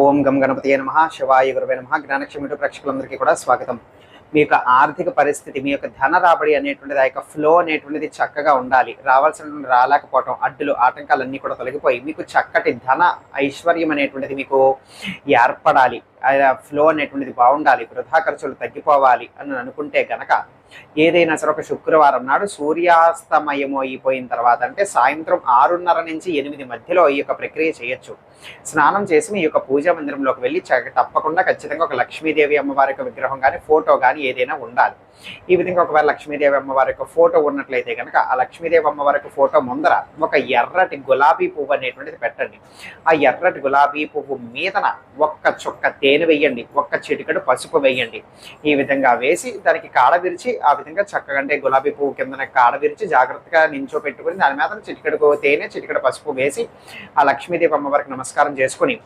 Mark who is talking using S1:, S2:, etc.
S1: ఓం గం గణపతియే నమః శివాయ గురవే నమః. జ్ఞానక్షేమ యూట్యూబ్ ప్రేక్షకులందరికీ కూడా స్వాగతం. మీ యొక్క ఆర్థిక పరిస్థితి, మీ యొక్క ధన రాబడి అనేటువంటిది, ఆ యొక్క ఫ్లో అనేటువంటిది చక్కగా ఉండాలి. రావాల్సినటువంటి రాలేకపోవటం, అడ్డులు ఆటంకాలన్నీ కూడా తొలగిపోయి మీకు చక్కటి ధన ఐశ్వర్యం అనేటువంటిది మీకు ఏర్పడాలి. ఆ ఫ్లో అనేటువంటిది బాగుండాలి, వృధా ఖర్చులు తగ్గిపోవాలి అని అనుకుంటే గనక ఏదైనా సరే ఒక శుక్రవారం నాడు సూర్యాస్తమయము అయిపోయిన తర్వాత, అంటే సాయంత్రం 6:30 నుంచి 8 మధ్యలో ఈ యొక్క ప్రక్రియ చేయొచ్చు. స్నానం చేసి మీ యొక్క పూజా మందిరంలోకి వెళ్ళి తప్పకుండా ఖచ్చితంగా ఒక లక్ష్మీదేవి అమ్మవారి యొక్క విగ్రహం కానీ ఫోటో కానీ ఏదైనా ఉండాలి. ఈ విధంగా ఒకవేళ లక్ష్మీదేవి అమ్మవారి యొక్క ఫోటో ఉన్నట్లయితే కనుక ఆ లక్ష్మీదేవి అమ్మవారి యొక్క ఫోటో ముందర ఒక ఎర్రటి గులాబీ పువ్వు అనేటువంటిది పెట్టండి. ఆ ఎర్రటి గులాబీ పువ్వు మీదన ఒక్క చుక్క తేనె వేయండి, ఒక్క చిటికెడు పసుపు వేయండి. ఈ విధంగా వేసి దానికి కాడ విరిచి ఆ విధంగా చక్కగా, అంటే గులాబీ పువ్వు కింద కాడ విరిచి జాగ్రత్తగా నించో పెట్టుకుని దాని మీద చిటికెడు తేనె చిటికెడు పసుపు వేసి ఆ లక్ష్మీదేవి అమ్మవారికి నమస్కారం చేసుకుని